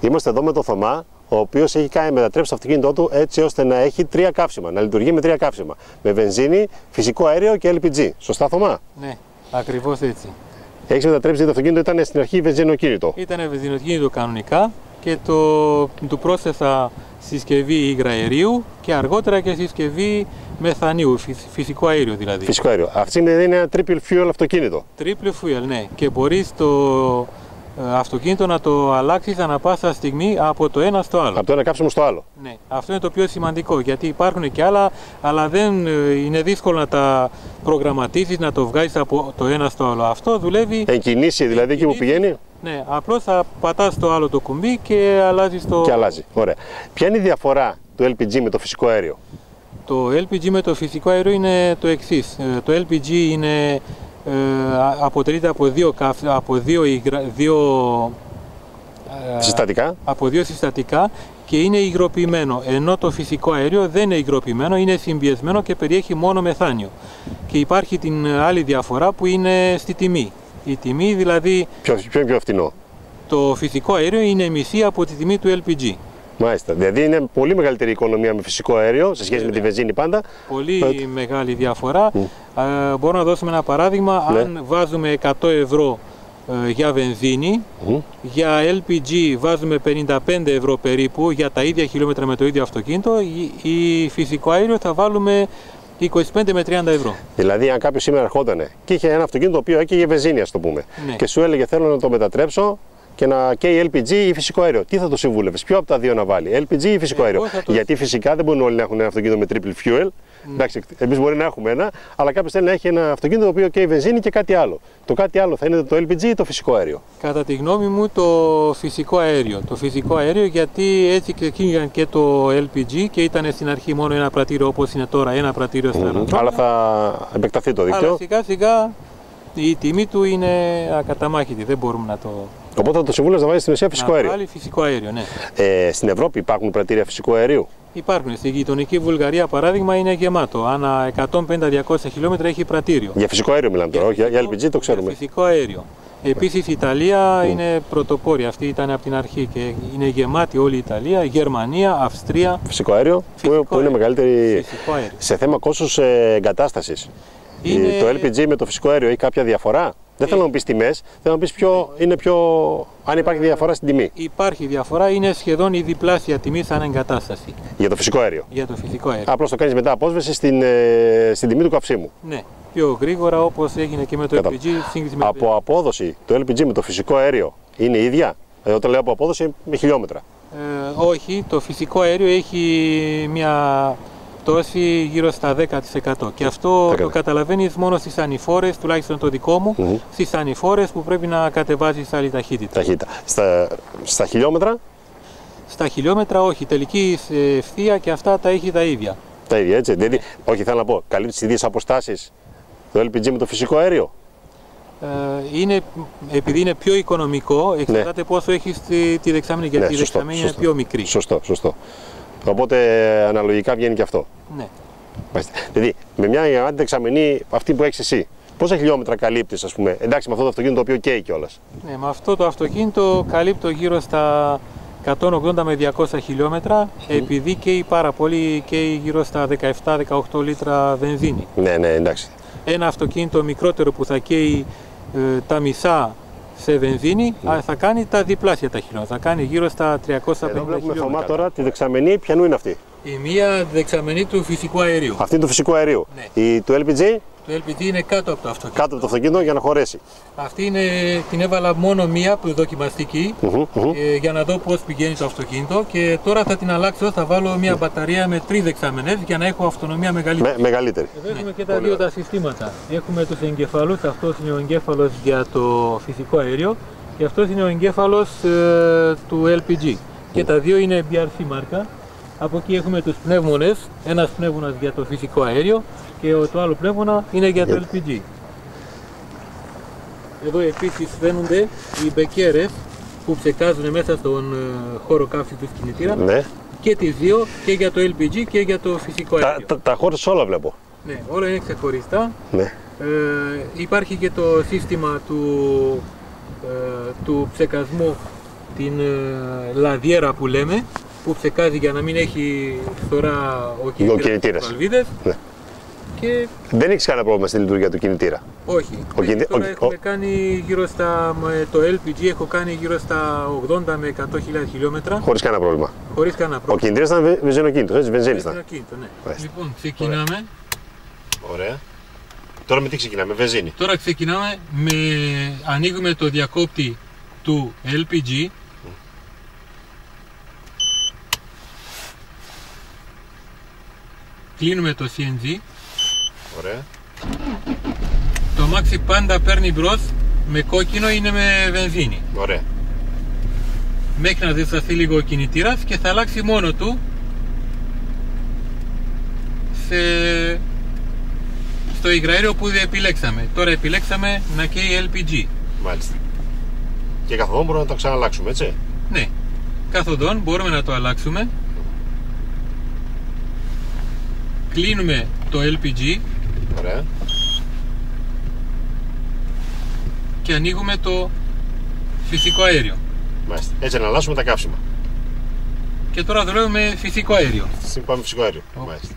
Είμαστε εδώ με τον Θωμά, ο οποίος έχει μετατρέψει το αυτοκίνητό του έτσι ώστε να έχει 3 καύσιμα, να λειτουργεί με 3 καύσιμα. Με βενζίνη, φυσικό αέριο και LPG. Σωστά, Θωμά? Ναι, ακριβώς έτσι. Έχεις μετατρέψει το αυτοκίνητο, ήταν στην αρχή βενζινοκίνητο. Ήταν βενζινοκίνητο κανονικά και του πρόσθεσα συσκευή υγραερίου και αργότερα και συσκευή μεθανίου, φυσικό αέριο δηλαδή. Φυσικό αέριο. Αυτή είναι ένα triple fuel αυτοκίνητο. Triple fuel, ναι. Και μπορείς το αυτοκίνητο να το αλλάξεις ανά πάσα στιγμή από το ένα στο άλλο. Από το ένα καύσιμο στο άλλο. Ναι. Αυτό είναι το πιο σημαντικό, γιατί υπάρχουν και άλλα, αλλά δεν είναι δύσκολο να τα προγραμματίσεις, να το βγάλεις από το ένα στο άλλο. Αυτό δουλεύει. Εν κινήσει δηλαδή εκεί που πηγαίνει. Ναι, απλώς θα πατάς το άλλο το κουμπί και αλλάζεις το. Και αλλάζει. Ωραία. Ποια είναι η διαφορά του LPG με το φυσικό αέριο? Το LPG με το φυσικό αέριο είναι το εξής. Το LPG είναι, αποτελείται από δύο συστατικά και είναι υγροποιημένο, ενώ το φυσικό αέριο δεν είναι υγροποιημένο, είναι συμπιεσμένο και περιέχει μόνο μεθάνιο. Και υπάρχει την άλλη διαφορά που είναι στη τιμή. Η τιμή δηλαδή. Ποιο είναι πιο φθηνό? Το φυσικό αέριο είναι μισή από τη τιμή του LPG. Μάλιστα. Δηλαδή είναι πολύ μεγαλύτερη οικονομία με φυσικό αέριο σε σχέση με τη βενζίνη πάντα. Πολύ μεγάλη διαφορά. Μπορούμε να δώσουμε ένα παράδειγμα. Ναι. Αν βάζουμε 100 ευρώ για βενζίνη, για LPG βάζουμε 55 ευρώ περίπου για τα ίδια χιλιόμετρα με το ίδιο αυτοκίνητο, ή φυσικό αέριο θα βάλουμε 25 με 30 ευρώ. Δηλαδή, αν κάποιος σήμερα ερχόταν και είχε ένα αυτοκίνητο το οποίο έκαιγε βενζίνη, ας το πούμε, ναι, και σου έλεγε θέλω να το μετατρέψω και να καίει LPG ή φυσικό αέριο, τι θα το συμβούλευες? Ποιο από τα δύο να βάλει, LPG ή φυσικό αέριο? Γιατί φυσικά δεν μπορούν όλοι να έχουν ένα αυτοκίνητο με triple fuel. Εντάξει, εμείς μπορεί να έχουμε ένα, αλλά κάποιος θέλει να έχει ένα αυτοκίνητο το οποίο καίει βενζίνη και κάτι άλλο. Το κάτι άλλο θα είναι το LPG ή το φυσικό αέριο? Κατά τη γνώμη μου το φυσικό αέριο. Το φυσικό αέριο, γιατί έτσι ξεκίνησαν και το LPG και ήταν στην αρχή μόνο ένα πρατήριο όπως είναι τώρα, ένα πρατήριο στα αεροδρόμια. Αλλά θα επεκταθεί το δίκτυο. Αλλά σιγά σιγά η τιμή του είναι ακαταμάχητη, δεν μπορούμε να το. Οπότε θα το συμβούλευες να βάλει στην ουσία φυσικό αέριο. Να βάλει φυσικό αέριο, ναι. Στην Ευρώπη υπάρχουν πρατήρια φυσικού αερίου? Υπάρχουν. Στη γειτονική Βουλγαρία, παράδειγμα, είναι γεμάτο. Ανά 150-200 χιλιόμετρα έχει πρατήριο. Για φυσικό αέριο μιλάμε τώρα, όχι για LPG, το ξέρουμε. Για φυσικό αέριο. Επίσης η Ιταλία είναι πρωτοπόρια. Αυτή ήταν από την αρχή και είναι γεμάτη όλη η Ιταλία, Γερμανία, Αυστρία. Φυσικό αέριο, που είναι μεγαλύτερη σε θέμα κόστους εγκατάστασης. Το LPG με το φυσικό αέριο έχει κάποια διαφορά? Δεν θέλω να μου πεις τιμές, θέλω να πεις αν υπάρχει διαφορά στην τιμή. Υπάρχει διαφορά, είναι σχεδόν η διπλάσια τιμή σαν εγκατάσταση. Για το φυσικό αέριο? Για το φυσικό αέριο. Απλώς το κάνεις μετά απόσβεση στην τιμή του καυσίμου. Ναι, πιο γρήγορα όπως έγινε και με το LPG. Από απόδοση το LPG με το φυσικό αέριο είναι ίδια? Όταν λέω από απόδοση με χιλιόμετρα. Όχι, το φυσικό αέριο έχει μια πτώση γύρω στα 10%. Και αυτό το καταλαβαίνεις μόνο στις ανηφόρες, τουλάχιστον το δικό μου, στις ανηφόρες που πρέπει να κατεβάζεις άλλη ταχύτητα. Στα χιλιόμετρα? Στα χιλιόμετρα όχι, τελική ευθεία και αυτά τα έχει τα ίδια. Τα ίδια, έτσι. Δηλαδή, όχι, θέλω να πω, καλύπτει τις ίδιες αποστάσεις το LPG με το φυσικό αέριο? Επειδή είναι πιο οικονομικό, εξαρτάται πόσο έχεις τη δεξαμενή, γιατί η δεξαμενή είναι πιο μικρή. Σωστό. Οπότε αναλογικά βγαίνει και αυτό. Ναι. Δηλαδή, με μια δεξαμενή αυτή που έχεις εσύ, πόσα χιλιόμετρα καλύπτεις, ας πούμε, εντάξει, με αυτό το αυτοκίνητο το οποίο καίει κιόλας? Ναι, με αυτό το αυτοκίνητο καλύπτω γύρω στα 180 με 200 χιλιόμετρα, επειδή καίει πάρα πολύ, καίει γύρω στα 17-18 λίτρα βενζίνη. Ναι, εντάξει. Ένα αυτοκίνητο μικρότερο που θα καίει τα μισά σε βενζίνη, θα κάνει τα διπλάσια τα χιλιόμετρα, θα κάνει γύρω στα 350 χιλιόμετρα. Εδώ βλέπουμε, Θωμά, τώρα τη δεξαμενή, ποιανού είναι αυτή? Η μία δεξαμενή του φυσικού αερίου. Αυτή είναι του φυσικού αερίου. Ναι. Του LPG? Το LPG είναι κάτω από το αυτοκίνητο. Κάτω από το αυτοκίνητο για να χωρέσει. Αυτή την έβαλα μόνο μία που δοκιμαστική για να δω πώς πηγαίνει το αυτοκίνητο, και τώρα θα την αλλάξω, θα βάλω μία μπαταρία με 3 δεξαμενές για να έχω αυτονομία μεγαλύτερη. Μεγαλύτερη. Εδώ έχουμε και τα δύο τα συστήματα. Έχουμε τους εγκεφαλούς, αυτός είναι ο εγκέφαλος για το φυσικό αέριο και αυτός είναι ο εγκέφαλος του LPG. Και τα δύο είναι BRC μάρκα. Από εκεί έχουμε τους πνεύμονες, ένας πνεύμονας για το φυσικό αέριο και το άλλο πνεύμονα είναι για το LPG. Εδώ επίσης φαίνονται οι μπεκέρες που ψεκάζουν μέσα στον χώρο καύσης του κινητήρα, και τις δύο, και για το LPG και για το φυσικό αέριο. Τα χώρες όλα βλέπω. Ναι, όλα είναι ξεχωριστά. Ναι. Υπάρχει και το σύστημα του ψεκασμού την λαδιέρα που λέμε, που ψεκάζει για να μην έχει φθορά ο κινητήρας βαλβίδες. Ναι. Και... δεν έχεις κανένα πρόβλημα στη λειτουργία του κινητήρα? Όχι. Τώρα έχουμε κάνει γύρω στα, με το LPG έχω κάνει γύρω στα 80 με 100.000 χιλιόμετρα. Χωρίς κανένα πρόβλημα. Χωρίς κανένα πρόβλημα. Ο κινητήρας ήταν βενζινοκίνητος, έτσι, βενζίνη ήταν. Βενζινοκίνητο, ναι. Λοιπόν, ξεκινάμε. Ωραία. Τώρα με τι ξεκινάμε, βενζίνη? Τώρα ξεκινάμε με, ανοίγουμε το διακόπτη του LPG. Κλείνουμε το CNG. Ωραία. Το αμάξι πάντα παίρνει μπρος, με κόκκινο είναι με βενζίνη. Ωραία. Μέχρι να ζεσταθεί λίγο ο κινητήρας και θα αλλάξει μόνο του στο υγραέριο που επιλέξαμε. Τώρα επιλέξαμε να καίει LPG. Μάλιστα. Και καθοδόν μπορούμε να το ξαναλλάξουμε, έτσι? Ναι. Καθοδόν μπορούμε να το αλλάξουμε. Κλείνουμε το LPG. Ωραία. Και ανοίγουμε το φυσικό αέριο. Μάλιστα. Έτσι να αλλάσουμε τα καύσιμα. Και τώρα δουλεύουμε φυσικό αέριο. Πάμε φυσικό αέριο. Μάλιστα.